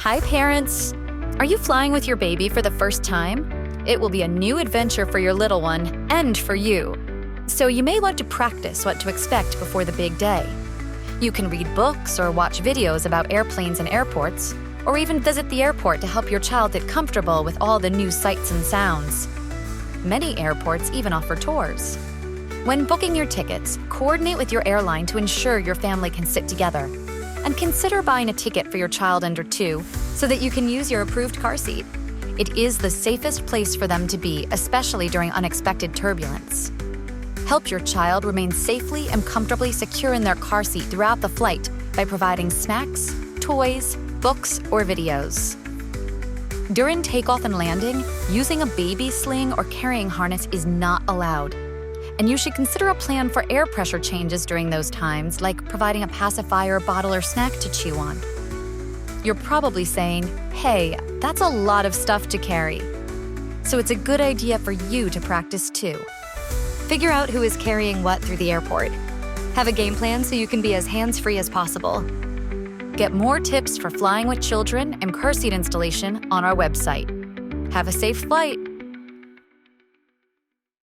Hi, parents! Are you flying with your baby for the first time? It will be a new adventure for your little one and for you. So you may want to practice what to expect before the big day. You can read books or watch videos about airplanes and airports, or even visit the airport to help your child get comfortable with all the new sights and sounds. Many airports even offer tours. When booking your tickets, coordinate with your airline to ensure your family can sit together. And consider buying a ticket for your child under 2 so that you can use your approved car seat. It is the safest place for them to be, especially during unexpected turbulence. Help your child remain safely and comfortably secure in their car seat throughout the flight by providing snacks, toys, books, or videos. During takeoff and landing, using a baby sling or carrying harness is not allowed. And you should consider a plan for air pressure changes during those times, like providing a pacifier, bottle, or snack to chew on. You're probably saying, hey, that's a lot of stuff to carry. So it's a good idea for you to practice too. Figure out who is carrying what through the airport. Have a game plan so you can be as hands-free as possible. Get more tips for flying with children and car seat installation on our website. Have a safe flight.